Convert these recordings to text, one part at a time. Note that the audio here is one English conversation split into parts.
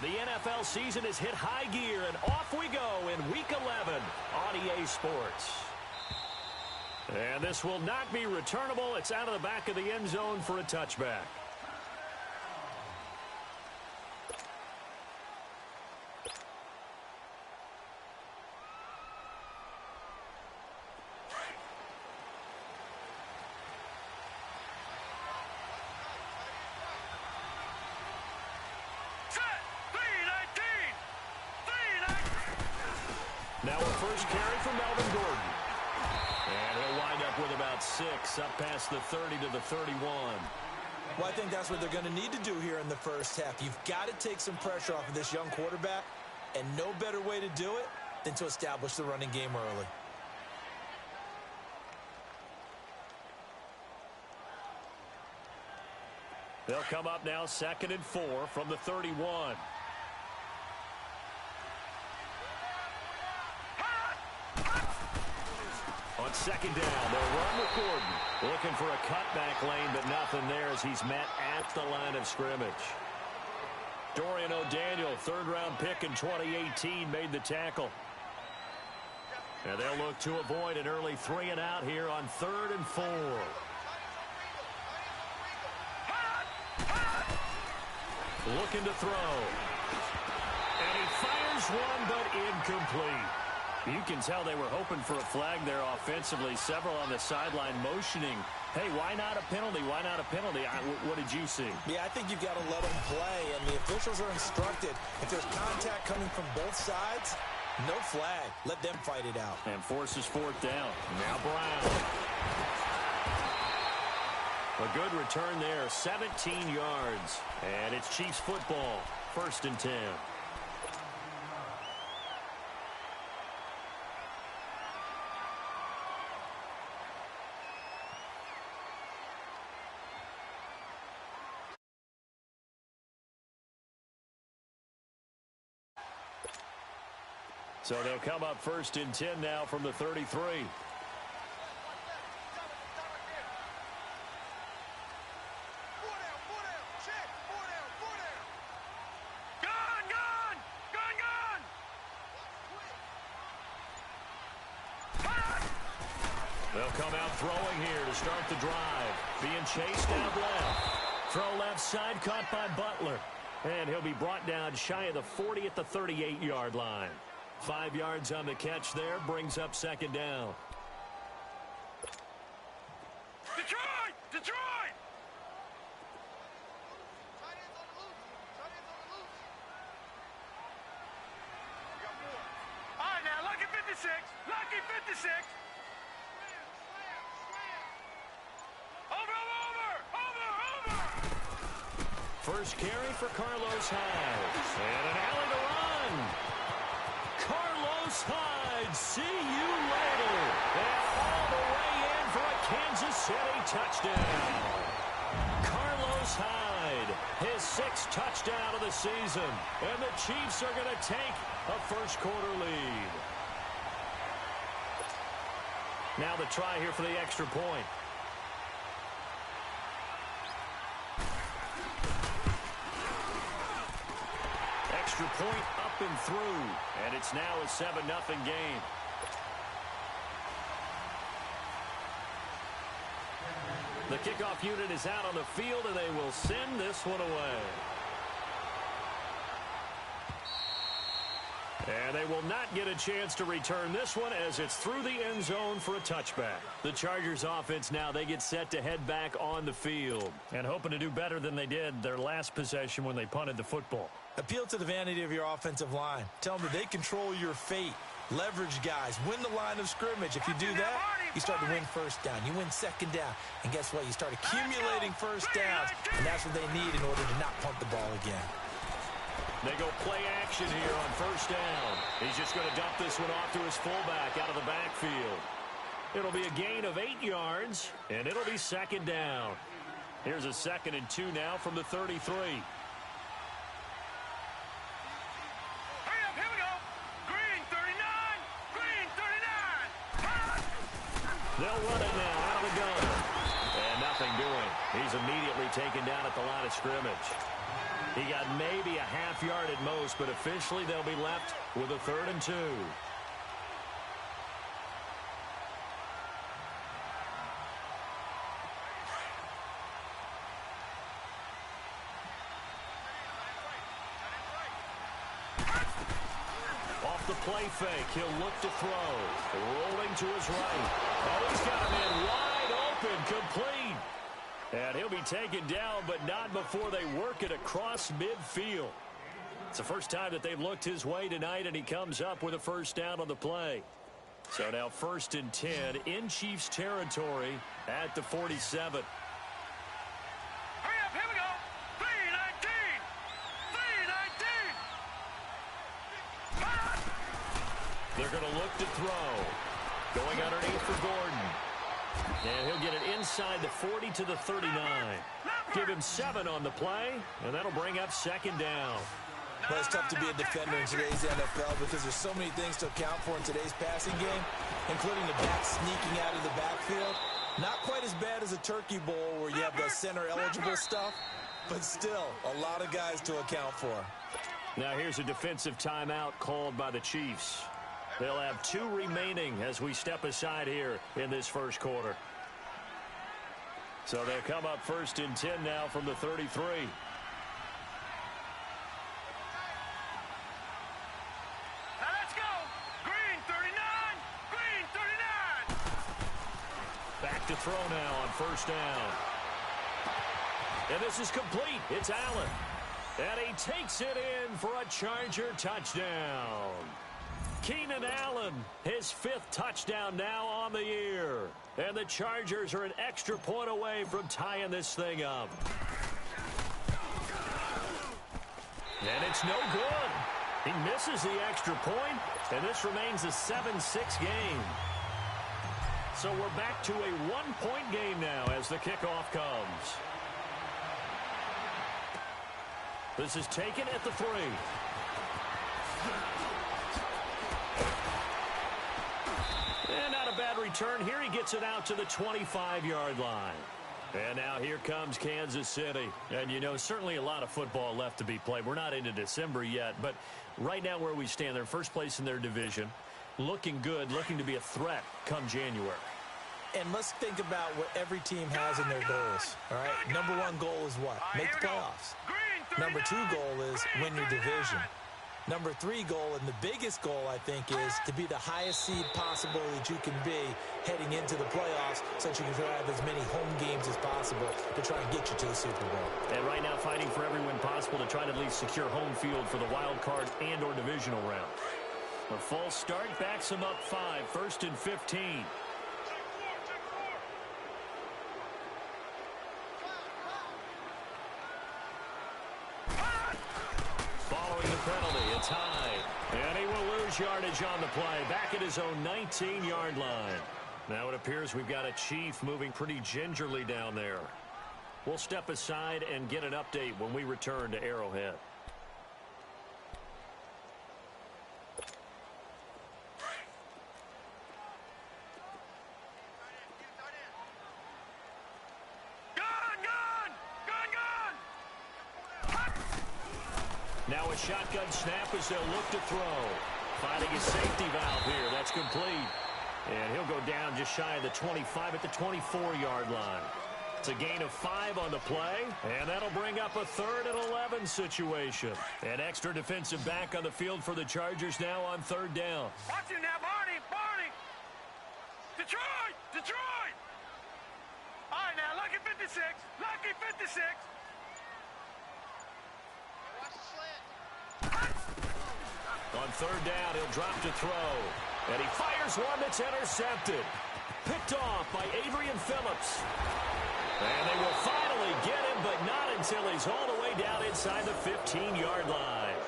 The NFL season has hit high gear, and off we go in Week 11 on EA Sports. And this will not be returnable. It's out of the back of the end zone for a touchback. Now a first carry for Melvin Gordon. And he'll wind up with about 6, up past the 30 to the 31. Well, I think that's what they're going to need to do here in the first half. You've got to take some pressure off of this young quarterback, and no better way to do it than to establish the running game early. They'll come up now 2nd and 4 from the 31. On 2nd down, they'll run with Gordon. Looking for a cutback lane, but nothing there as he's met at the line of scrimmage. Dorian O'Daniel, 3rd-round pick in 2018, made the tackle. And they'll look to avoid an early 3-and-out here on 3rd and 4. Looking to throw. And he fires one, but incomplete. You can tell they were hoping for a flag there offensively. Several on the sideline motioning, hey, why not a penalty? Why not a penalty? What did you see? Yeah, I think you've got to let them play, and the officials are instructed. If there's contact coming from both sides, no flag. Let them fight it out. And forces 4th down. Now Brown. A good return there, 17 yards. And it's Chiefs football, 1st and 10. So they'll come up 1st and 10 now from the 33. They'll come out throwing here to start the drive. Being chased out left. Throw left side, caught by Butler. And he'll be brought down shy of the 40 at the 38-yard line. 5 yards on the catch there, brings up 2nd down. Detroit! Detroit! All right, now, lucky 56. Lucky 56. First carry for Carlos Hyde. And an alley to run. Carlos Hyde, see you later. And all the way in for a Kansas City touchdown. Carlos Hyde, his 6th touchdown of the season. And the Chiefs are going to take a first-quarter lead. Now the try here for the extra point. Extra point up and through, and it's now a 7-0 game. The kickoff unit is out on the field, and they will send this one away. And they will not get a chance to return this one as it's through the end zone for a touchback. The Chargers offense now, they get set to head back on the field and hoping to do better than they did their last possession when they punted the football. Appeal to the vanity of your offensive line. Tell them that they control your fate. Leverage guys. Win the line of scrimmage. If you do that, you start to win 1st down. You win 2nd down. And guess what? You start accumulating 1st downs. And that's what they need in order to not punt the ball again. They go play action here on 1st down. He's just going to dump this one off to his fullback out of the backfield. It'll be a gain of 8 yards, and it'll be 2nd down. Here's a 2nd and 2 now from the 33. They'll run it now out of the gun. And nothing doing. He's immediately taken down at the line of scrimmage. He got maybe a half yard at most, but officially they'll be left with a 3rd and 2. Off the play fake, he'll look to throw. Rolling to his right. Oh, he's got him in wide open, complete. And he'll be taken down, but not before they work it across midfield. It's the first time that they've looked his way tonight, and he comes up with a 1st down on the play. So now 1st and 10 in Chiefs territory at the 47. Hurry up, here we go. 319. 319. They're going to look to throw. Going underneath for Gordon. And he'll get it inside the 40 to the 39. Give him 7 on the play, and that'll bring up 2nd down. Well, it's tough to be a defender in today's NFL because there's so many things to account for in today's passing game, including the back sneaking out of the backfield. Not quite as bad as a turkey bowl where you have the center-eligible stuff, but still a lot of guys to account for. Now here's a defensive timeout called by the Chiefs. They'll have 2 remaining as we step aside here in this 1st quarter. So they'll come up 1st and 10 now from the 33. Let's go. Green 39. Green 39. Back to throw now on 1st down. And this is complete. It's Allen. And he takes it in for a Charger touchdown. Keenan Allen, his 5th touchdown now on the year. And the Chargers are an extra point away from tying this thing up. And it's no good. He misses the extra point, and this remains a 7-6 game. So we're back to a 1-point game now as the kickoff comes. This is taken at the 3. And not a bad return here. He gets it out to the 25-yard line. And now here comes Kansas City. And, you know, certainly a lot of football left to be played. We're not into December yet, but right now where we stand, they're first place in their division. Looking good, looking to be a threat come January. And let's think about what every team has in their goals, all right? Number 1 goal is what? Make the playoffs. Number 2 goal is win your division. Number 3 goal, and the biggest goal, I think, is to be the highest seed possible that you can be heading into the playoffs so that you can have as many home games as possible to try and get you to the Super Bowl. And right now fighting for every win possible to try to at least secure home field for the wild card and or divisional round. A false start backs him up 5, 1st and 15. Following the penalty, it's high. And he will lose yardage on the play. Back at his own 19-yard line. Now it appears we've got a Chief moving pretty gingerly down there. We'll step aside and get an update when we return to Arrowhead. Now a shotgun snap as they'll look to throw. Finding his safety valve here. That's complete. And he'll go down just shy of the 25 at the 24-yard line. It's a gain of 5 on the play, and that'll bring up a 3rd and 11 situation. An extra defensive back on the field for the Chargers now on 3rd down. Watch him now, Barney. Barney. Detroit. Detroit. All right, now, lucky 56. Lucky 56. On 3rd down, he'll drop to throw. And he fires one that's intercepted. Picked off by Adrian Phillips. And they will finally get him, but not until he's all the way down inside the 15-yard line.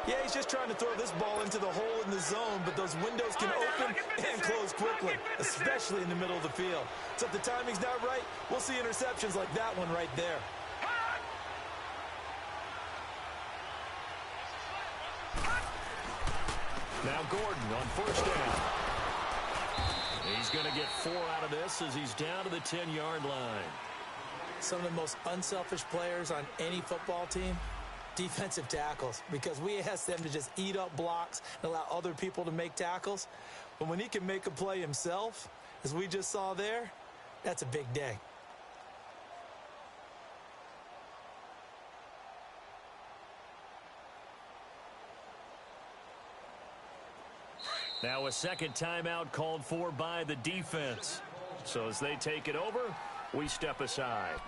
Yeah, he's just trying to throw this ball into the hole in the zone, but those windows can open and close quickly, especially in the middle of the field. So if the timing's not right, we'll see interceptions like that one right there. Now Gordon on 1st down. He's going to get 4 out of this as he's down to the 10-yard line. some of the most unselfish players on any football team? Defensive tackles, because we ask them to just eat up blocks and allow other people to make tackles. But when he can make a play himself, as we just saw there, that's a big day. Now a second timeout called for by the defense. So as they take it over, we step aside.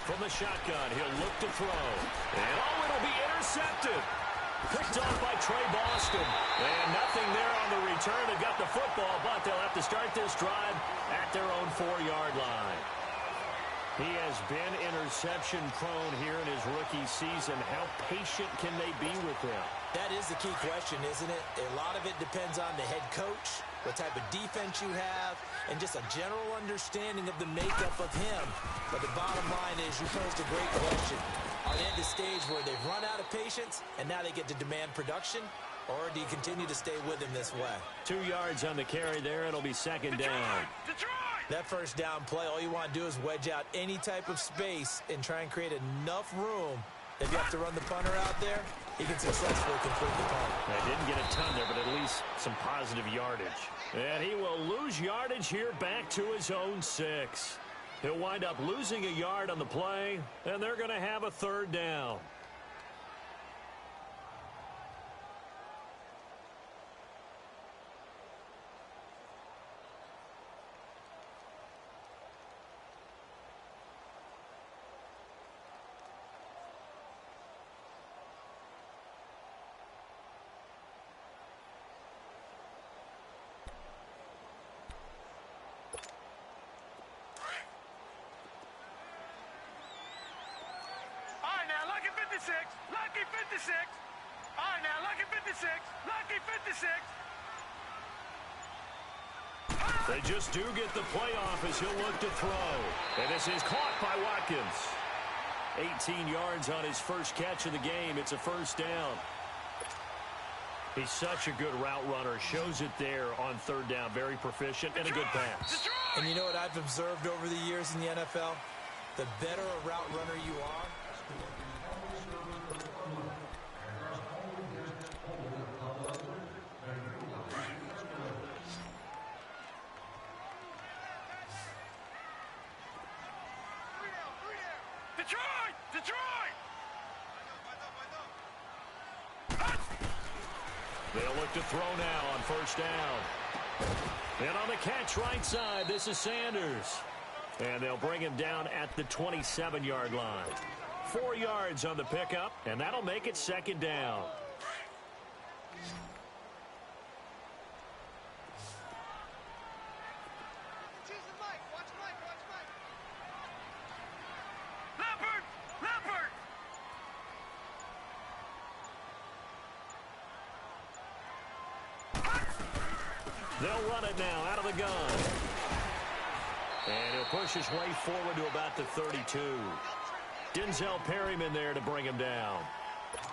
From the shotgun, he'll look to throw. And it'll be intercepted. Picked off by Trey Boston. And nothing there on the return. They've got the football, but they'll have to start this drive at their own 4-yard line. He has been interception prone here in his rookie season. How patient can they be with him? That is the key question, isn't it? A lot of it depends on the head coach, what type of defense you have, and just a general understanding of the makeup of him. But the bottom line is, you posed a great question. Are they at the stage where they've run out of patience and now they get to demand production? Or do you continue to stay with him this way? 2 yards on the carry there. It'll be second down. That first down play, all you want to do is wedge out any type of space and try and create enough room. If you have to run the punter out there, he can successfully complete the punt. They didn't get a ton there, but at least some positive yardage. And he will lose yardage here back to his own 6. He'll wind up losing a yard on the play, and they're going to have a third down. Lucky 56. All right, now, lucky 56. Lucky 56. They just do get the playoff as he'll look to throw. And this is caught by Watkins. 18 yards on his first catch of the game. It's a first down. He's such a good route runner. Shows it there on third down. Very proficient and a good pass. And you know what I've observed over the years in the NFL? The better a route runner you are, They'll look to throw now on first down. And on the catch right side, this is Sanders. And they'll bring him down at the 27-yard line. 4 yards on the pickup, and that'll make it second down. They'll run it now out of the gun. And he'll push his way forward to about the 32. Denzel Perryman there to bring him down.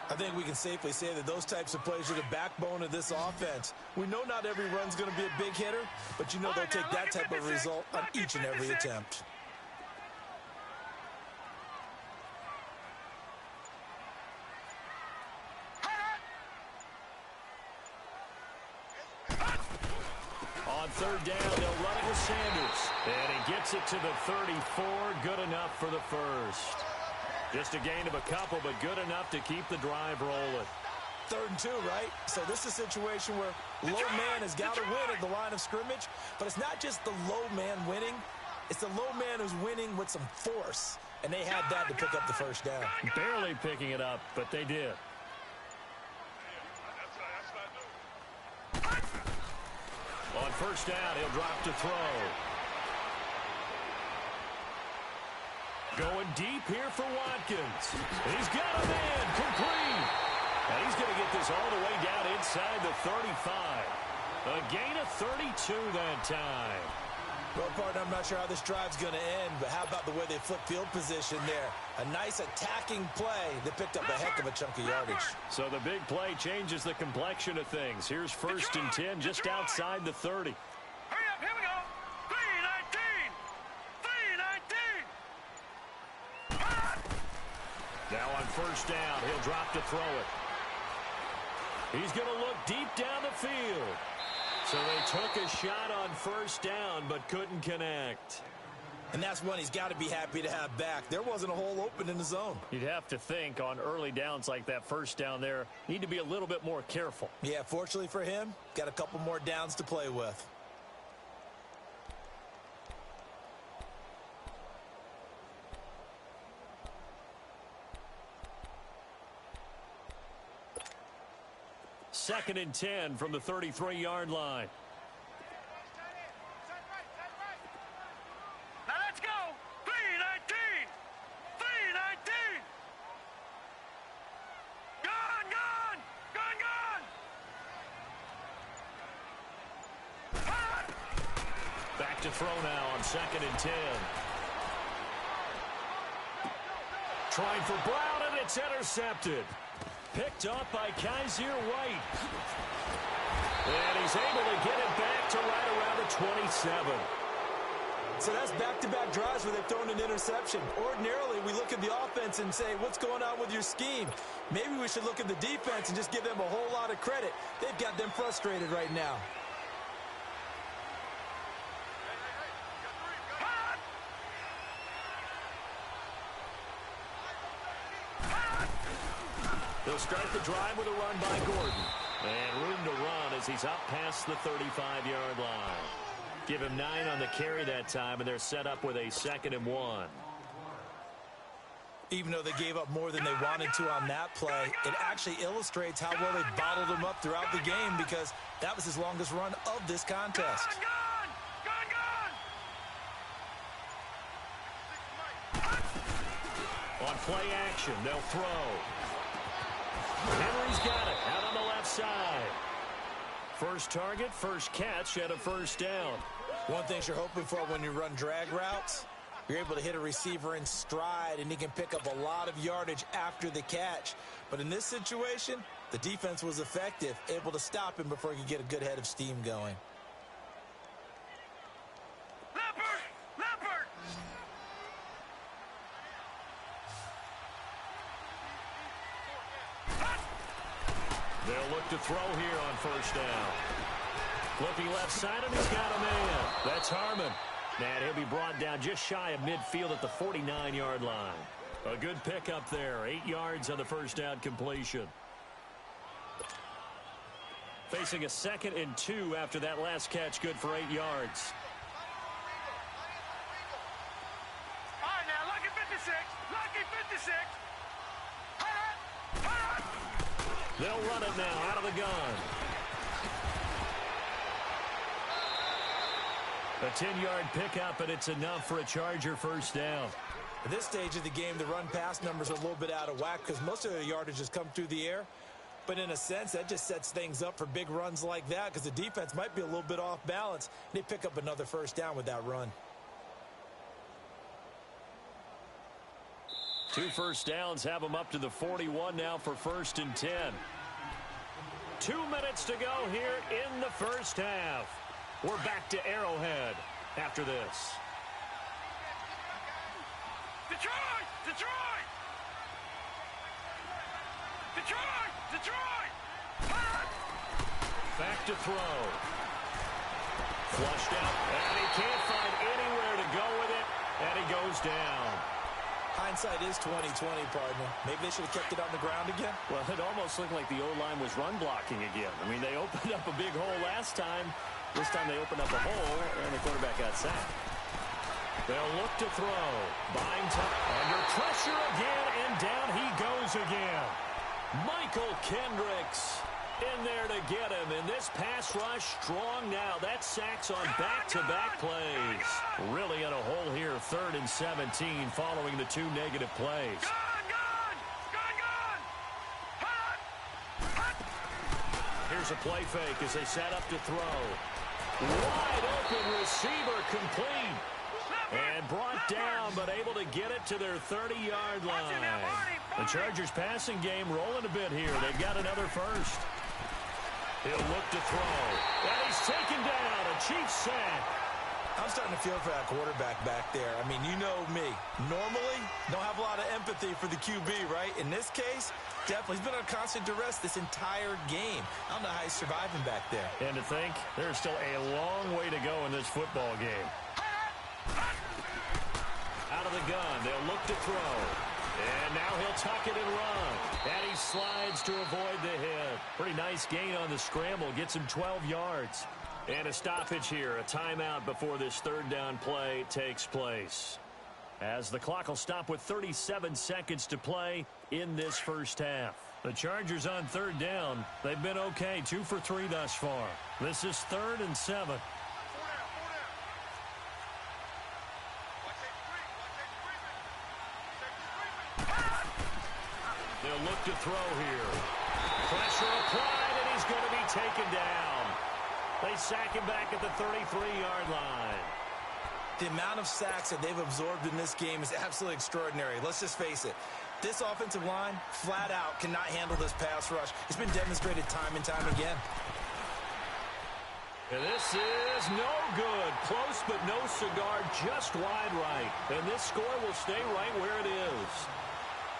I think we can safely say that those types of plays are the backbone of this offense. We know not every run's going to be a big hitter, but you know they'll take that type of result on each and every attempt. On third down, they'll run it with Sanders. And he gets it to the 34. Good enough for the first. Just a gain of a couple, but good enough to keep the drive rolling. 3rd and 2, right? So this is a situation where low man has got to win at the line of scrimmage. But it's not just the low man winning. It's the low man who's winning with some force. And they had that to pick up the first down. Barely picking it up, but they did. On first down, he'll drop to throw. Going deep here for Watkins. He's got a man complete. And he's going to get this all the way down inside the 35. A gain of 32 that time. Well, partner, I'm not sure how this drive's going to end, but how about the way they flip field position there? A nice attacking play that picked up a heck of a chunk of yardage. So the big play changes the complexion of things. Here's 1st and 10 just outside the 30. Hurry up, here we go. 3-19. Now on 1st down, he'll drop to throw it. He's going to look deep down the field. So they took a shot on 1st down, but couldn't connect. And that's one he's got to be happy to have back. There wasn't a hole open in the zone. You'd have to think on early downs like that 1st down there, need to be a little bit more careful. Yeah, fortunately for him, got a couple more downs to play with. Second and 10 from the 33-yard line. Now let's go. 3-19. 3-19. Gone. Back to throw now on 2nd and 10. Trying for Brown, and it's intercepted. Picked up by Kaiser White. And he's able to get it back to right around the 27. So that's back-to-back drives where they've thrown an interception. Ordinarily, we look at the offense and say, what's going on with your scheme? Maybe we should look at the defense and just give them a whole lot of credit. They've got them frustrated right now. They'll start the drive with a run by Gordon. And room to run as he's up past the 35-yard line. Give him 9 on the carry that time, and they're set up with a 2nd and 1. Even though they gave up more than they wanted to on that play, it actually illustrates how well they bottled him up throughout the game because that was his longest run of this contest. Gone. On play action, they'll throw. Henry's got it out on the left side. First target, first catch, and a 1st down. One thing you're hoping for when you run drag routes, you're able to hit a receiver in stride, and he can pick up a lot of yardage after the catch. But in this situation, the defense was effective, able to stop him before he could get a good head of steam going. Leopard. They'll look to throw here on 1st down. Looking left side, and he's got a man. That's Harmon. And he'll be brought down just shy of midfield at the 49-yard line. A good pickup there. 8 yards on the 1st down completion. Facing a 2nd and 2 after that last catch, good for 8 yards. All right, now, lucky 56. Lucky 56. They'll run it now out of the gun. A 10-yard pickup, and it's enough for a Charger 1st down. At this stage of the game, the run-pass numbers are a little bit out of whack because most of their yardage has come through the air. But in a sense, that just sets things up for big runs like that because the defense might be a little bit off balance. They pick up another 1st down with that run. 2 1st downs have them up to the 41 now for 1st and 10. 2 minutes to go here in the 1st half. We're back to Arrowhead after this. Detroit! Back to throw. Flushed out, and he can't find anywhere to go with it, and he goes down. Hindsight is 20/20, partner. Maybe they should have kept it on the ground again. Well, it almost looked like the O-line was run blocking again. I mean, they opened up a big hole last time. This time they opened up a hole, and the quarterback got sacked. They'll look to throw. Buying time. Under pressure again, and down he goes again. Michael Kendricks. In there to get him, and this pass rush strong now. That sacks on back-to-back plays. Really in a hole here, 3rd and 17 following the 2 negative plays. Here's a play fake as they set up to throw. Wide open receiver complete. And brought down, but able to get it to their 30-yard line. The Chargers passing game rolling a bit here. They've got another first. He'll look to throw. And he's taken down. A Chiefs sack. I'm starting to feel for that quarterback back there. I mean, you know me. Normally, don't have a lot of empathy for the QB, right? In this case, definitely. He's been on constant duress this entire game. I don't know how he's surviving back there. And to think, there's still a long way to go in this football game. Out of the gun, they'll look to throw. And now he'll tuck it and run. And he slides to avoid the hit. Pretty nice gain on the scramble. Gets him 12 yards. And a stoppage here, a timeout before this 3rd down play takes place. As the clock will stop with 37 seconds to play in this first half. The Chargers on 3rd down. They've been okay, 2 for 3 thus far. This is 3rd and 7. They'll look to throw here. Pressure applied, and he's going to be taken down. They sack him back at the 33-yard line. The amount of sacks that they've absorbed in this game is absolutely extraordinary. Let's just face it. This offensive line, flat out, cannot handle this pass rush. It's been demonstrated time and time again. And this is no good. Close but no cigar, just wide right. And this score will stay right where it is.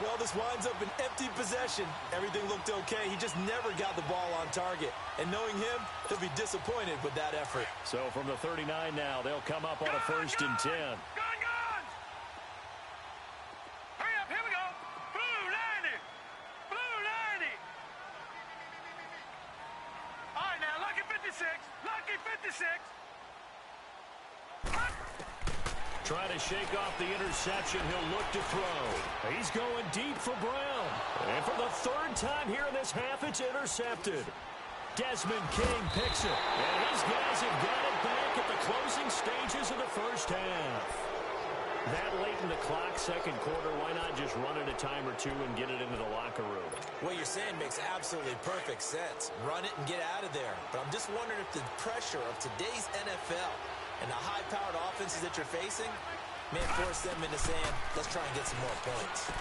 Well, this winds up an empty possession. Everything looked okay. He just never got the ball on target. And knowing him, he'll be disappointed with that effort. So from the 39 now, they'll come up on a 1st and 10. Gun! Hurry up, here we go. Blue 90. Blue 90. All right, now, lucky 56. Lucky 56. Try to shake off the interception. He'll look to throw. He's going deep for Brown. And for the 3rd time here in this half, it's intercepted. Desmond King picks it. And his guys have got it back at the closing stages of the first half. That late in the clock, 2nd quarter, why not just run it a time or 2 and get it into the locker room? What you're saying makes absolutely perfect sense. Run it and get out of there. But I'm just wondering if the pressure of today's NFL and the high-powered offenses that you're facing may force them into saying, let's try and get some more points.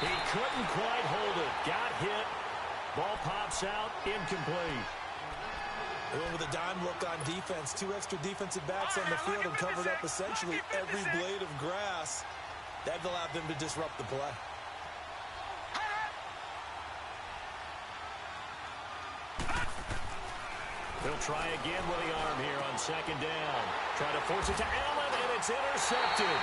He couldn't quite hold it. Got hit. Ball pops out. Incomplete. They went with a dime look on defense. 2 extra defensive backs on the field and covered up essentially every blade of grass. That allowed them to disrupt the play. They'll try again with the arm here on 2nd down. Try to force it to Allen, and it's intercepted.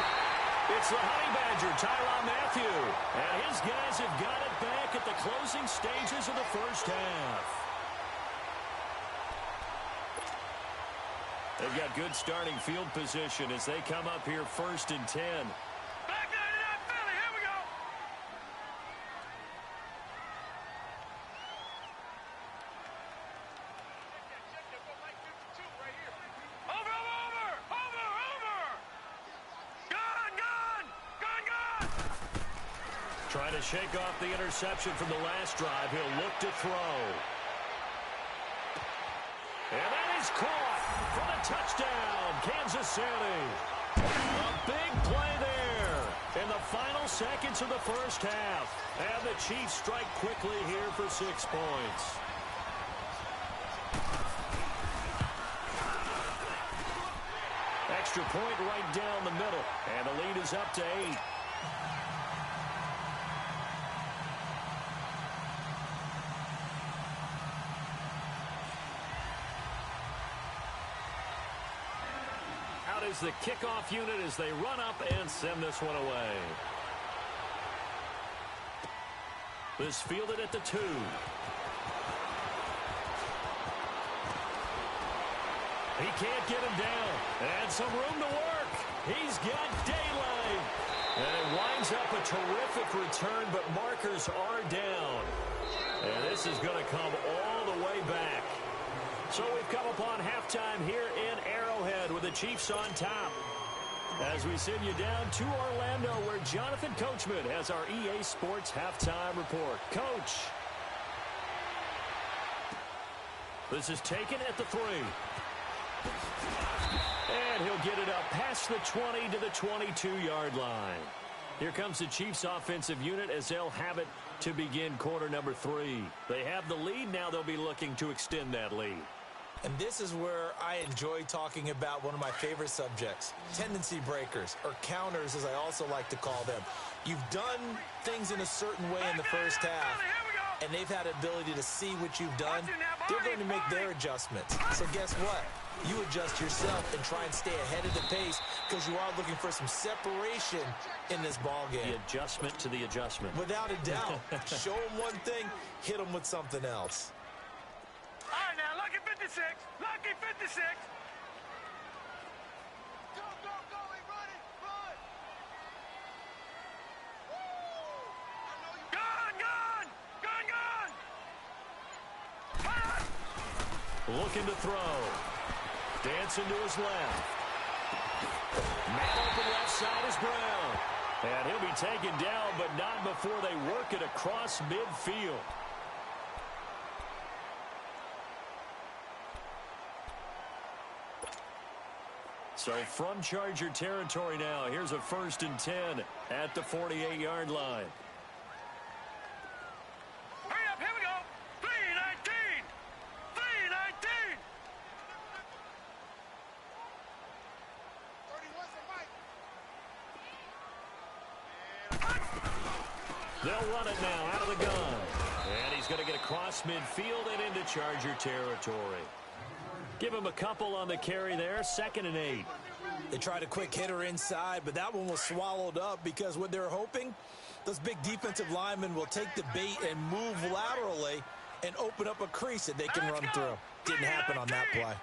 It's the Honey Badger, Tyrann Mathieu. And his guys have got it back at the closing stages of the first half. They've got good starting field position as they come up here 1st and 10. Back 99 Philly, here we go. Trying to shake off the interception from the last drive. He'll look to throw. And that is caught for the touchdown, Kansas City. A big play there in the final seconds of the first half. And the Chiefs strike quickly here for 6 points. Extra point right down the middle. And the lead is up to 8. Is the kickoff unit as they run up and send this one away. This fielded at the 2. He can't get him down. And some room to work. He's got daylight. And it winds up a terrific return, but markers are down. And this is going to come all the way back. So we've come upon halftime here in Arrowhead with the Chiefs on top. As we send you down to Orlando, where Jonathan Coachman has our EA Sports halftime report. Coach. This is taken at the 3. And he'll get it up past the 20 to the 22-yard line. Here comes the Chiefs offensive unit as they'll have it to begin quarter number 3. They have the lead. Now they'll be looking to extend that lead. And this is where I enjoy talking about one of my favorite subjects, tendency breakers, or counters as I also like to call them. You've done things in a certain way in the first half, and they've had the ability to see what you've done. They're going to make their adjustments. So guess what? You adjust yourself and try and stay ahead of the pace because you are looking for some separation in this ball game. The adjustment to the adjustment. Without a doubt. Show them one thing, hit them with something else. All right, now, lucky 56. Lucky 56. Go, go, go. He running. Run. Woo! I know you. Gun, gun. Gun, gun. Looking to throw. Dancing to his left. Man open left side is Brown. And he'll be taken down, but not before they work it across midfield. So from Charger territory now, here's a 1st and 10 at the 48-yard line. Hurry up, here we go. 319. 319. 31's a mic. They'll run it now out of the gun. And he's going to get across midfield and into Charger territory. Give him a couple on the carry there, 2nd and 8. They tried a quick hitter inside, but that one was swallowed up because what they're hoping, those big defensive linemen will take the bait and move laterally and open up a crease that they can run through. Didn't happen on that play.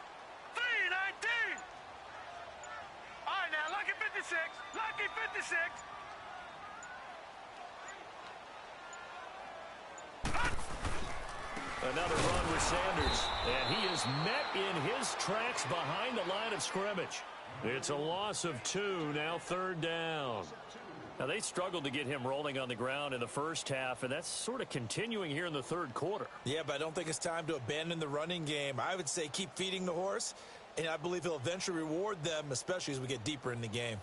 319. All right, now, lucky 56. Lucky 56. Another run with Sanders, and he is met in his tracks behind the line of scrimmage. It's a loss of 2, now 3rd down. Now, they struggled to get him rolling on the ground in the first half, and that's sort of continuing here in the 3rd quarter. Yeah, but I don't think it's time to abandon the running game. I would say keep feeding the horse, and I believe he'll eventually reward them, especially as we get deeper in the game.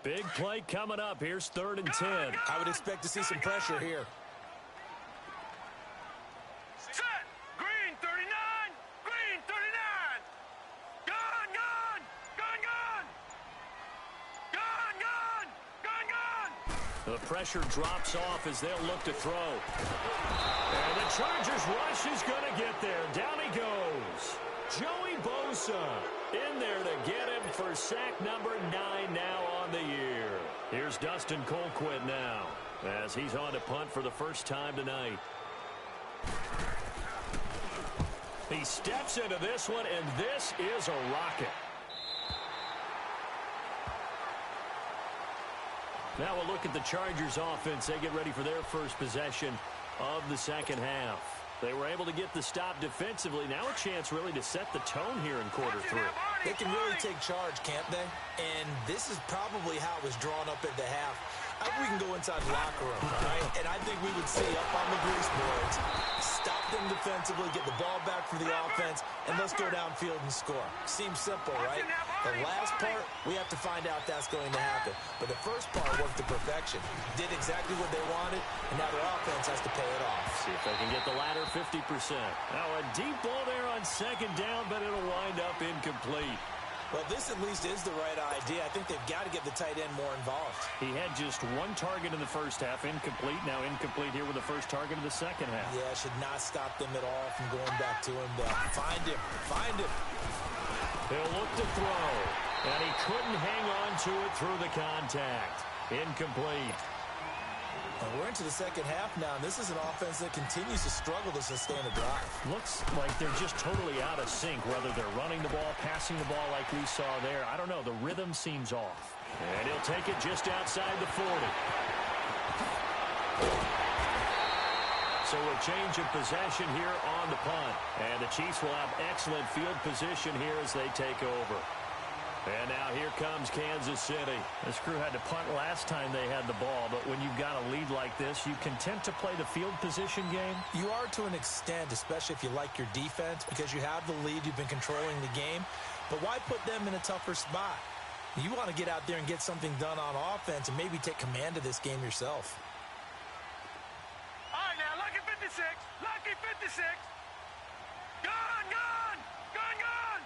Big play coming up. Here's 3rd and 10. I would expect to see some pressure here. Set. Green 39. Green 39. Gun, gun. Gun, gun. Gun, gun. Gun, gun. The pressure drops off as they'll look to throw. And the Chargers rush is going to get there. Down he goes. Joey Bosa in there to get him for sack number 9 now on the year. Here's Dustin Colquitt now as he's on to punt for the first time tonight. He steps into this one, and this is a rocket. Now we'll look at the Chargers offense. They get ready for their first possession of the second half. They were able to get the stop defensively. Now a chance really to set the tone here in quarter 3. They can really take charge, can't they? And this is probably how it was drawn up at the half. I think we can go inside the locker room, all right? And I think we would see up on the grease boards, stop them defensively, get the ball back for the offense, and let's go downfield and score. Seems simple, right? The last part, we have to find out if that's going to happen. But the first part worked to perfection. Did exactly what they wanted, and now their offense has to pay it off. See if they can get the latter 50%. Now a deep ball there on 2nd down, but it'll wind up incomplete. Well, this at least is the right idea. I think they've got to get the tight end more involved. He had just 1 target in the first half, incomplete. Now incomplete here with the first target of the second half. Yeah, should not stop them at all from going back to him. Find him. Find him. He'll look to throw, and he couldn't hang on to it through the contact. Incomplete. And we're into the second half now, and this is an offense that continues to struggle to sustain a drive. Looks like they're just totally out of sync, whether they're running the ball, passing the ball like we saw there. I don't know. The rhythm seems off. And he'll take it just outside the 40. So a change of possession here on the punt. And the Chiefs will have excellent field position here as they take over. And now here comes Kansas City. This crew had to punt last time they had the ball, but when you've got a lead like this, you content to play the field position game? You are to an extent, especially if you like your defense, because you have the lead, you've been controlling the game. But why put them in a tougher spot? You want to get out there and get something done on offense and maybe take command of this game yourself. All right, now, lucky 56. Lucky 56. Gone, gone. Gone, gone.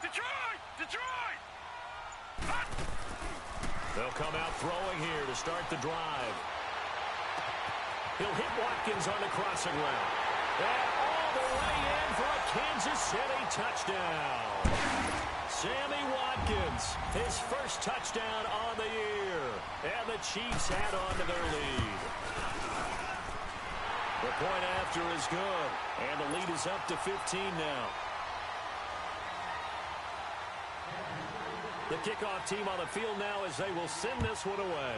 Detroit! Detroit! Hot. They'll come out throwing here to start the drive. He'll hit Watkins on the crossing route. And all the way in for a Kansas City touchdown. Sammy Watkins, his first touchdown on the year. And the Chiefs add on to their lead. The point after is good. And the lead is up to 15 now. The kickoff team on the field now as they will send this one away.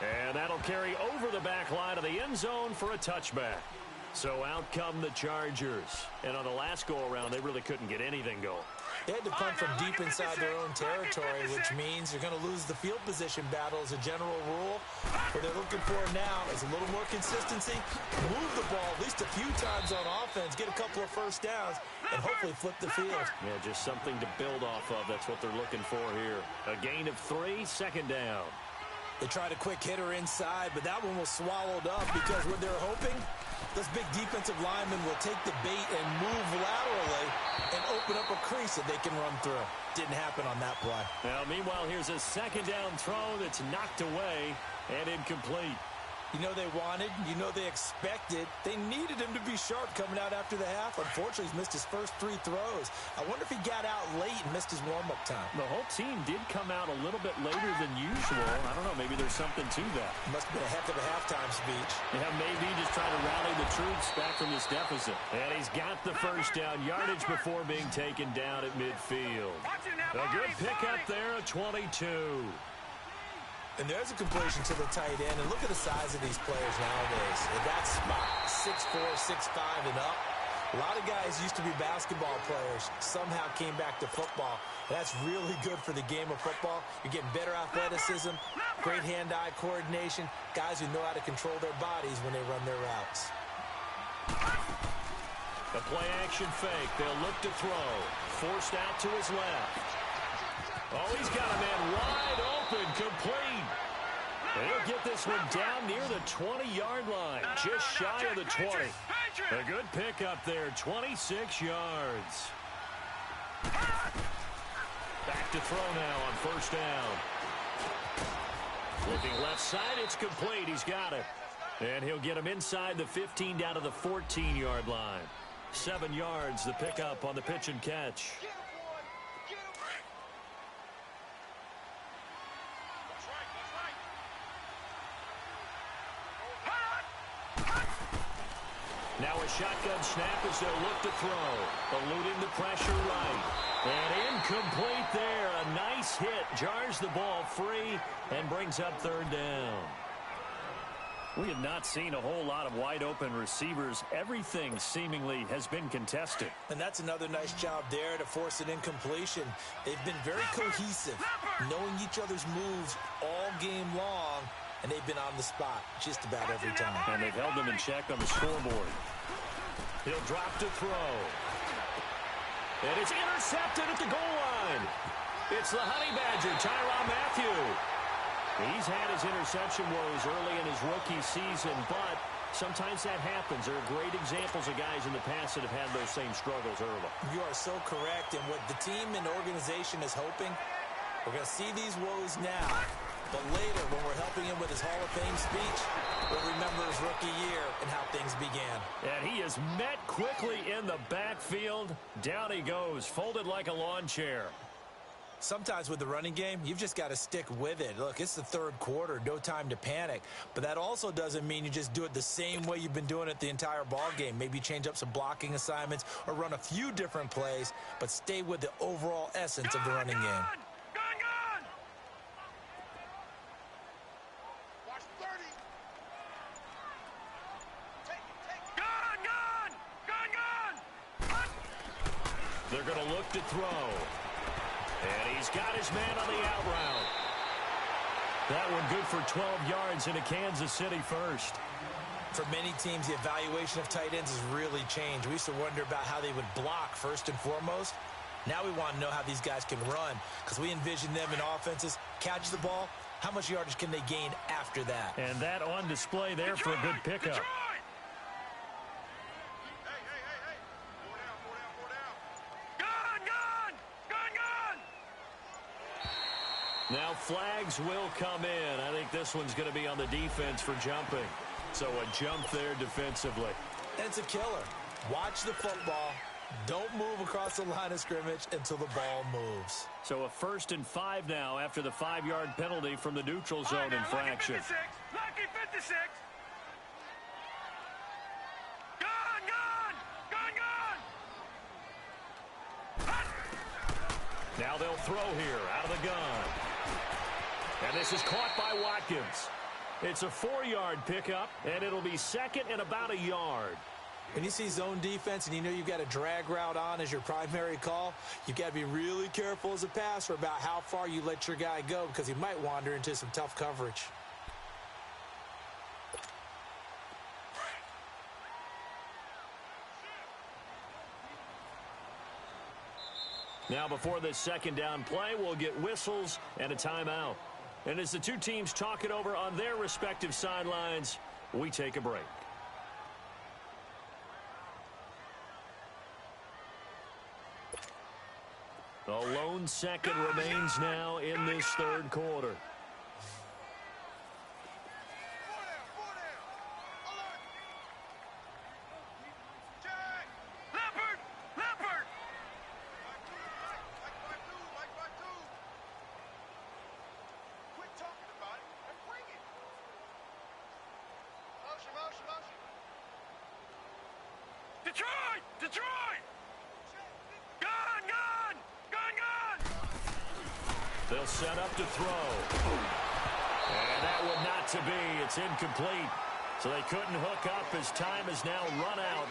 And that'll carry over the back line of the end zone for a touchback. So out come the Chargers. And on the last go-around, they really couldn't get anything going. They had to punt from deep inside their own territory, which means you're going to lose the field position battle as a general rule. What they're looking for now is a little more consistency, move the ball at least a few times on offense, get a couple of first downs, and hopefully flip the field. Yeah, just something to build off of. That's what they're looking for here. A gain of 3, second down. They tried a quick hitter inside, but that one was swallowed up because what they're hoping, those big defensive linemen will take the bait and move laterally and open up a crease that they can run through. Didn't happen on that play. Now, meanwhile, here's a second down throw that's knocked away and incomplete. You know they wanted, you know they expected. They needed him to be sharp coming out after the half. Unfortunately, he's missed his first 3 throws. I wonder if he got out late and missed his warm-up time. The whole team did come out a little bit later than usual. I don't know, maybe there's something to that. Must have been a heck of a halftime speech. Yeah, maybe just trying to rally the troops back from this deficit. And he's got the first down yardage before being taken down at midfield. A good pickup there at 22. And there's a completion to the tight end. And look at the size of these players nowadays. In that spot, 6'4", 6'5", and up. A lot of guys used to be basketball players, somehow came back to football. That's really good for the game of football. You're getting better athleticism, great hand-eye coordination, guys who know how to control their bodies when they run their routes. A play-action fake. They'll look to throw. Forced out to his left. Oh, he's got a man wide open, complete. He'll get this one down near the 20-yard line, just shy of the 20. A good pickup there, 26 yards. Back to throw now on first down. Looking left side, it's complete. He's got it. And he'll get him inside the 15 down to the 14-yard line. 7 yards, the pickup on the pitch and catch. Now a shotgun snap as they'll look to throw. Eluding the pressure right. And incomplete there. A nice hit. Jars the ball free and brings up third down. We have not seen a whole lot of wide open receivers. Everything seemingly has been contested. And that's another nice job there to force an incompletion. They've been very cohesive, knowing each other's moves all game long. And they've been on the spot just about every time. And they've held them in check on the scoreboard. He'll drop to throw. And it's intercepted at the goal line. It's the Honey Badger, Tyrann Mathieu. He's had his interception woes early in his rookie season, but sometimes that happens. There are great examples of guys in the past that have had those same struggles early. You are so correct. And what the team and organization is hoping, we're going to see these woes now. But later, when we're helping him with his Hall of Fame speech, we'll remember his rookie year and how things began. And he is met quickly in the backfield. Down he goes, folded like a lawn chair. Sometimes with the running game, you've just got to stick with it. Look, it's the third quarter, no time to panic. But that also doesn't mean you just do it the same way you've been doing it the entire ball game. Maybe change up some blocking assignments or run a few different plays, but stay with the overall essence of the running game. They're going to look to throw. And he's got his man on the out route. That one good for 12 yards into Kansas City first. For many teams, the evaluation of tight ends has really changed. We used to wonder about how they would block first and foremost. Now we want to know how these guys can run because we envision them in offenses. Catch the ball, how much yardage can they gain after that? And that on display there for a good pickup. Now flags will come in. I think this one's going to be on the defense for jumping. So a jump there defensively. And it's a killer. Watch the football. Don't move across the line of scrimmage until the ball moves. So a 1st and 5 now after the 5-yard penalty from the neutral zone infraction. Lucky 56. Now they'll throw here out of the gun. And this is caught by Watkins. It's a 4-yard pickup, and it'll be 2nd and about a yard. When you see zone defense and you know you've got a drag route on as your primary call, you've got to be really careful as a passer about how far you let your guy go because he might wander into some tough coverage. Now before this 2nd down play, we'll get whistles and a timeout. And as the two teams talk it over on their respective sidelines, we take a break. The lone second remains now in this 3rd quarter. Detroit! Gun! They'll set up to throw. And that would not to be. It's incomplete. So they couldn't hook up as time has now run out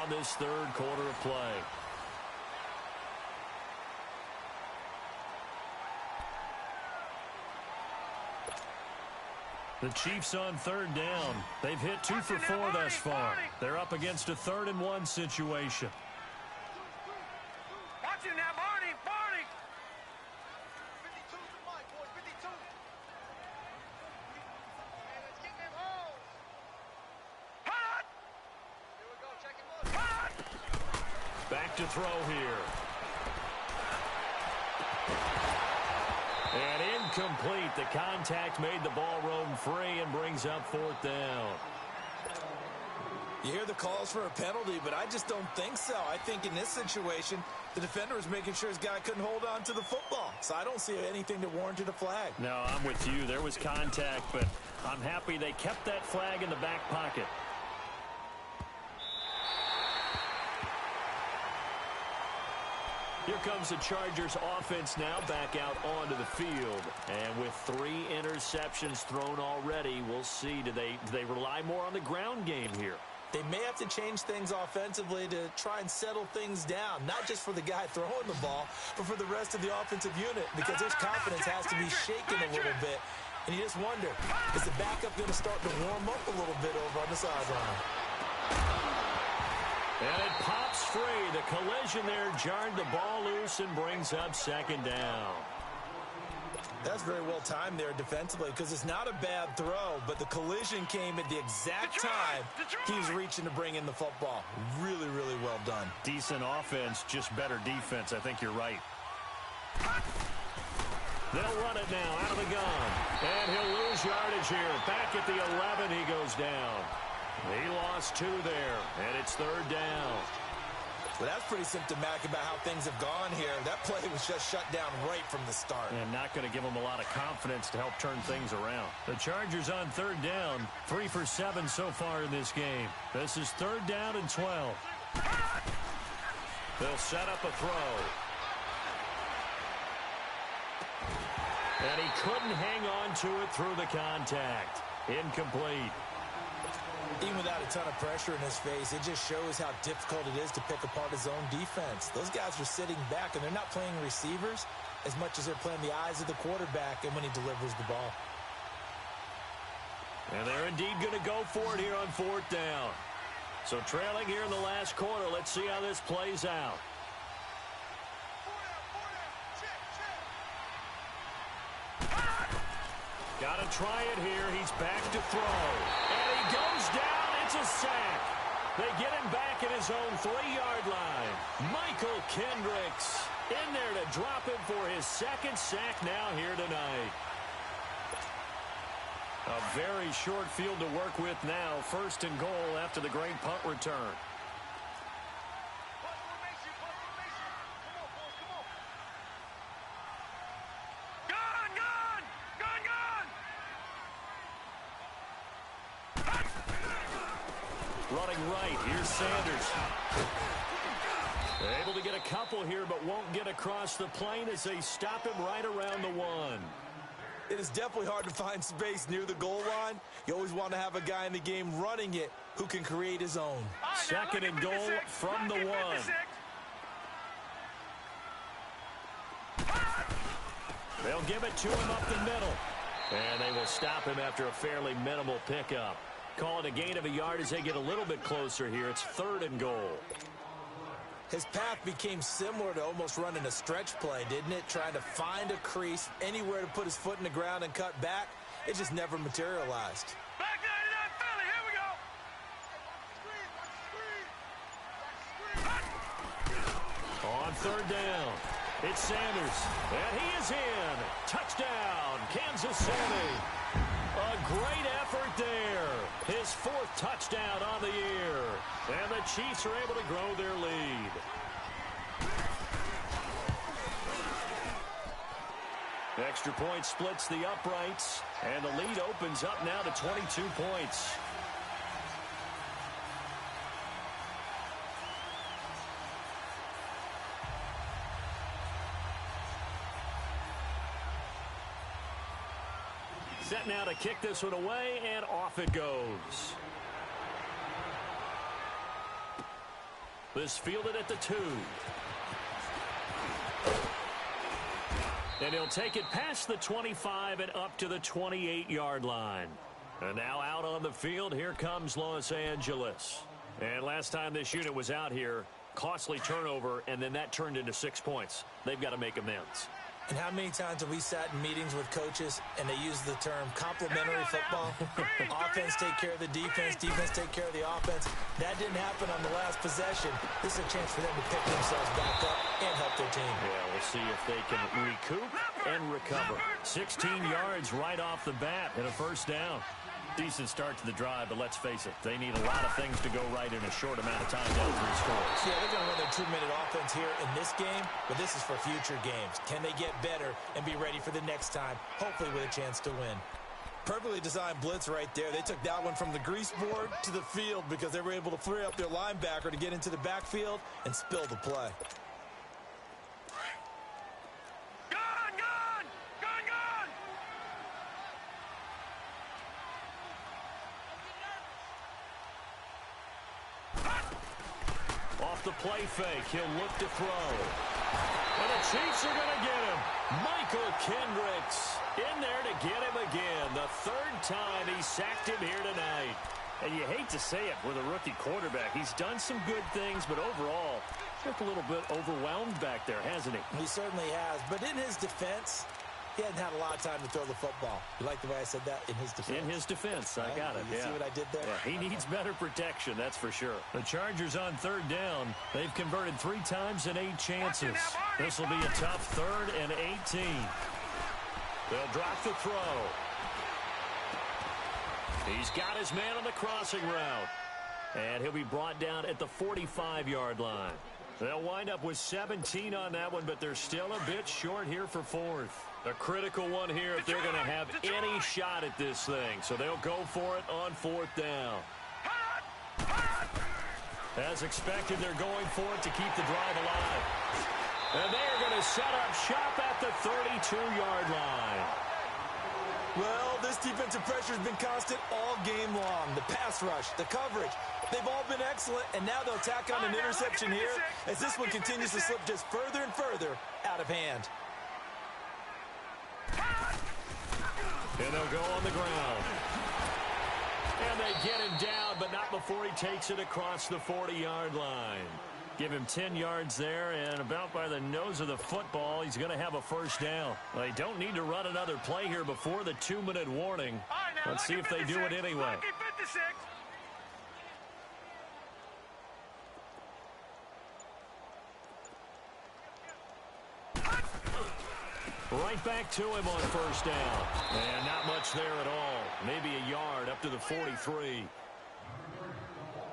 on this 3rd quarter of play. The Chiefs on 3rd down. They've hit 2 for 4 thus far. They're up against a 3rd and 1 situation. Watching now, Barney! 52 to Mike, boys, 52. And let's get them home. Hot! Here we go, check him out. Back to throw here. And incomplete. The contact made the ball roam free and brings up 4th down. You hear the calls for a penalty, but I just don't think so. I think in this situation, the defender was making sure his guy couldn't hold on to the football. So I don't see anything that warranted a flag. No, I'm with you. There was contact, but I'm happy they kept that flag in the back pocket. Here comes the Chargers offense now back out onto the field. And with 3 interceptions thrown already, we'll see. Do they rely more on the ground game here? They may have to change things offensively to try and settle things down, not just for the guy throwing the ball, but for the rest of the offensive unit, because his confidence has to be shaken a little bit. And you just wonder, is the backup going to start to warm up a little bit over on the sideline? And it pops free. The collision there jarred the ball loose and brings up 2nd down. That's very well timed there defensively because it's not a bad throw, but the collision came at the exact time he was reaching to bring in the football. Really, really well done. Decent offense, just better defense. I think you're right. They'll run it now out of the gun. And he'll lose yardage here. Back at the 11, he goes down. He lost 2 there, and it's 3rd down. Well, that's pretty symptomatic about how things have gone here. That play was just shut down right from the start. And not going to give them a lot of confidence to help turn things around. The Chargers on third down, 3 for 7 so far in this game. This is third down and 12. They'll set up a throw. And he couldn't hang on to it through the contact. Incomplete. Even without a ton of pressure in his face, it just shows how difficult it is to pick apart his own defense. Those guys are sitting back, and they're not playing receivers as much as they're playing the eyes of the quarterback and when he delivers the ball. And they're indeed going to go for it here on fourth down. So trailing here in the last quarter, let's see how this plays out. Got to try it here. He's back to throw. And he goes down. It's a sack. They get him back at his own 3-yard line. Michael Kendricks in there to drop him for his second sack now here tonight. A very short field to work with now. First and goal after the great punt return. Running right, here's Sanders. They're able to get a couple here, but won't get across the plane as they stop him right around the 1. It is definitely hard to find space near the goal line. You always want to have a guy in the game running it who can create his own. Second and goal from the 1. They'll give it to him up the middle. And they will stop him after a fairly minimal pickup. Call it a gain of a yard as they get a little bit closer here. It's third and goal. His path became similar to almost running a stretch play, didn't it? Trying to find a crease, anywhere to put his foot in the ground and cut back. It just never materialized. Back 99 Philly, here we go. On third down, it's Sanders. And he is in. Touchdown, Kansas City. A great effort there. His 4th touchdown on the year. And the Chiefs are able to grow their lead. Extra point splits the uprights. And the lead opens up now to 22 points. Set now to kick this one away, and off it goes. This fielded at the 2. And he'll take it past the 25 and up to the 28-yard line. And now out on the field, here comes Los Angeles. And last time this unit was out here, costly turnover, and then that turned into 6 points. They've got to make amends. And how many times have we sat in meetings with coaches and they use the term complementary football? Offense take care of the defense, defense take care of the offense. That didn't happen on the last possession. This is a chance for them to pick themselves back up and help their team. Yeah, we'll see if they can recoup and recover. 16 yards right off the bat and a first down. Decent start to the drive, but let's face it, they need a lot of things to go right in a short amount of time down 3 scores. Yeah, they're going to run their 2-minute offense here in this game, but this is for future games. Can they get better and be ready for the next time, hopefully with a chance to win? Perfectly designed blitz right there. They took that one from the grease board to the field because they were able to free up their linebacker to get into the backfield and spill the play. Off the play fake, he'll look to throw. And the Chiefs are going to get him. Michael Kendricks in there to get him again. The 3rd time he sacked him here tonight. And you hate to say it with a rookie quarterback. He's done some good things, but overall, just a little bit overwhelmed back there, hasn't he? He certainly has. But in his defense, he hadn't had a lot of time to throw the football. You like the way I said that? In his defense. In his defense, I got it. You see what I did there? Yeah, he needs better protection, that's for sure. The Chargers on third down. They've converted 3 times in 8 chances. This will be a tough 3rd and 18. They'll drop the throw. He's got his man on the crossing route. And he'll be brought down at the 45-yard line. They'll wind up with 17 on that one, but they're still a bit short here for fourth. A critical one here if they're going to have any shot at this thing. So they'll go for it on fourth down. As expected, they're going for it to keep the drive alive. And they're going to set up shop at the 32-yard line. Well, this defensive pressure has been constant all game long. The pass rush, the coverage, they've all been excellent, and now they'll tack on an interception here as this one continues to slip just further and further out of hand. And they'll go on the ground. And they get him down, but not before he takes it across the 40-yard line. Give him 10 yards there, and about by the nose of the football, he's going to have a first down. They don't need to run another play here before the 2-minute warning. Let's see if they do it anyway. Right back to him on first down. And not much there at all. Maybe a yard up to the 43.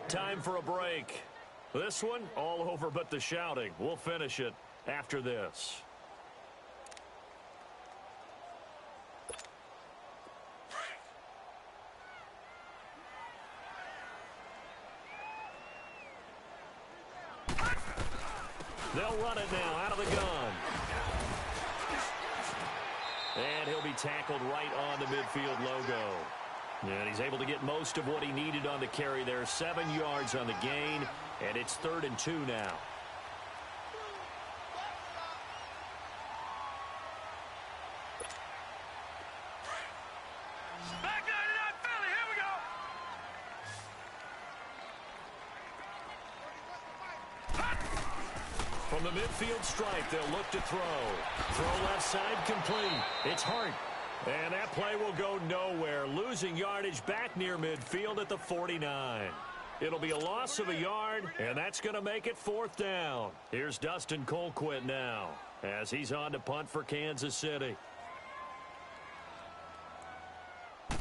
Time for a break. This one, all over but the shouting. We'll finish it after this. They'll run it now out of the gun. And he'll be tackled right on the midfield logo. And he's able to get most of what he needed on the carry there. 7 yards on the gain, and it's 3rd and 2 now. Back 99 Philly, here we go. From the midfield stripe, they'll look to throw. Throw left side complete. It's Hart. And that play will go nowhere. Losing yardage back near midfield at the 49. It'll be a loss of a yard, and that's going to make it 4th down. Here's Dustin Colquitt now as he's on to punt for Kansas City. He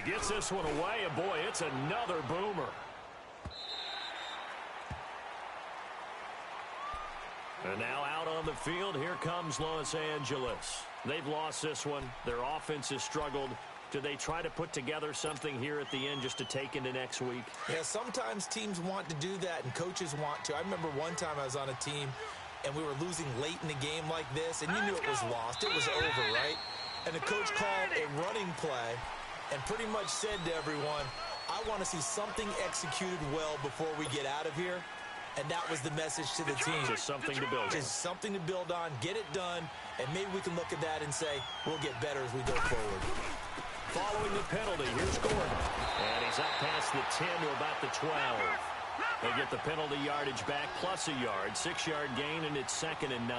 gets this one away, and boy, it's another boomer. And now out on the field, here comes Los Angeles. They've lost this one. Their offense has struggled. Do they try to put together something here at the end just to take into next week? Yeah, sometimes teams want to do that and coaches want to. I remember one time I was on a team and we were losing late in the game like this, and you knew it was lost. It was over, right? And the coach called a running play and pretty much said to everyone, I want to see something executed well before we get out of here. And that was the message to the team. Just something to build on. Just something to build on, get it done, and maybe we can look at that and say, we'll get better as we go forward. Following the penalty, here's Gordon. And he's up past the 10 to about the 12. They get the penalty yardage back plus a yard. 6-yard gain, and it's 2nd and 9.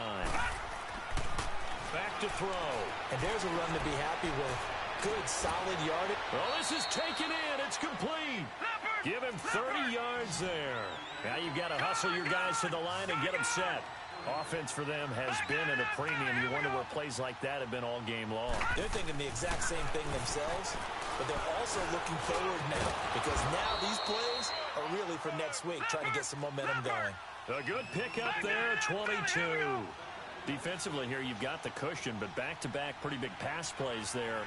Back to throw. And there's a run to be happy with. Good, solid yardage. Well, this is taken in. It's complete. Give him 30 yards there. Now you've got to hustle your guys to the line and get them set. Offense for them has been at a premium. You wonder where plays like that have been all game long. They're thinking the exact same thing themselves, but they're also looking forward now because now these plays are really for next week, trying to get some momentum going. A good pickup there, 22. Defensively here, you've got the cushion, but back-to-back pretty big pass plays there.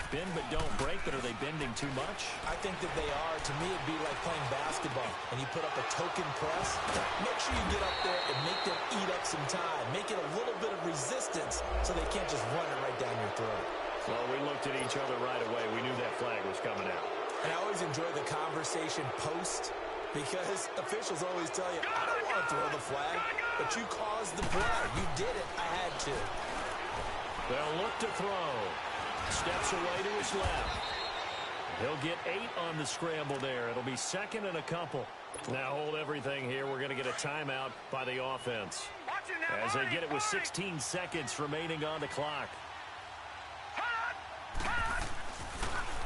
Bend but don't break, but are they bending too much? I think that they are. To me, it'd be like playing basketball, and you put up a token press. Make sure you get up there and make them eat up some time. Make it a little bit of resistance so they can't just run it right down your throat. Well, we looked at each other right away. We knew that flag was coming out. And I always enjoy the conversation post, because officials always tell you, I don't want to throw the flag, but you caused the play. You did it. I had to. They'll look to throw. Steps away to his left. He'll get 8 on the scramble there. It'll be 2nd and a couple. Now hold everything here. We're going to get a timeout by the offense as they get it with 16 seconds remaining on the clock.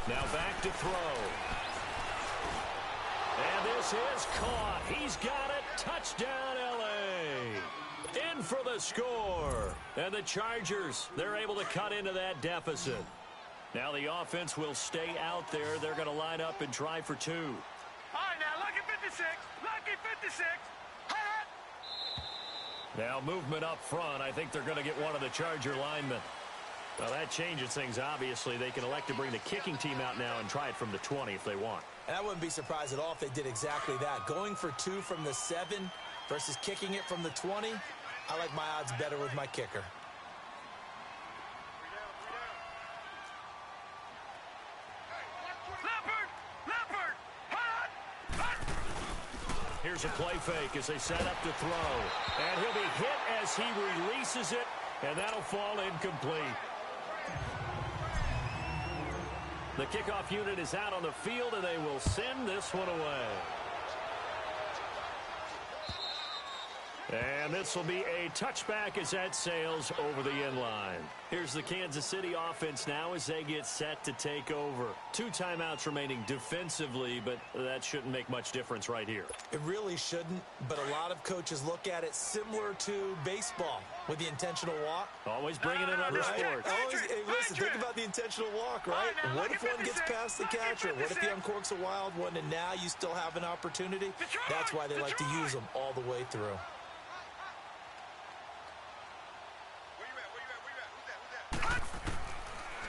Now back to throw. And this is caught. He's got it. Touchdown, L.A. In for the score. And the Chargers, they're able to cut into that deficit. Now the offense will stay out there. They're going to line up and try for 2. All right, now, lucky 56. Lucky 56. Now movement up front. I think they're going to get one of the Charger linemen. Well, that changes things, obviously. They can elect to bring the kicking team out now and try it from the 20 if they want. And I wouldn't be surprised at all if they did exactly that. Going for 2 from the 7 versus kicking it from the 20, I like my odds better with my kicker. Here's a play fake as they set up to throw. And he'll be hit as he releases it, and that'll fall incomplete. The kickoff unit is out on the field, and they will send this one away. And this will be a touchback as that sails over the end line. Here's the Kansas City offense now as they get set to take over. 2 timeouts remaining defensively, but that shouldn't make much difference right here. It really shouldn't, but a lot of coaches look at it similar to baseball with the intentional walk. Always bringing in other sports. Hey, listen, think about the intentional walk, right? What if one gets past the catcher? What if he uncorks a wild one and now you still have an opportunity? That's why they like to use them all the way through.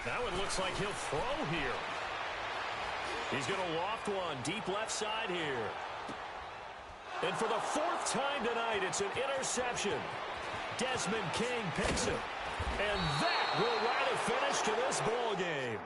Now it looks like he'll throw here. He's going to loft one deep left side here. And for the 4th time tonight, it's an interception. Desmond King picks it. And that will write a finish to this ball game.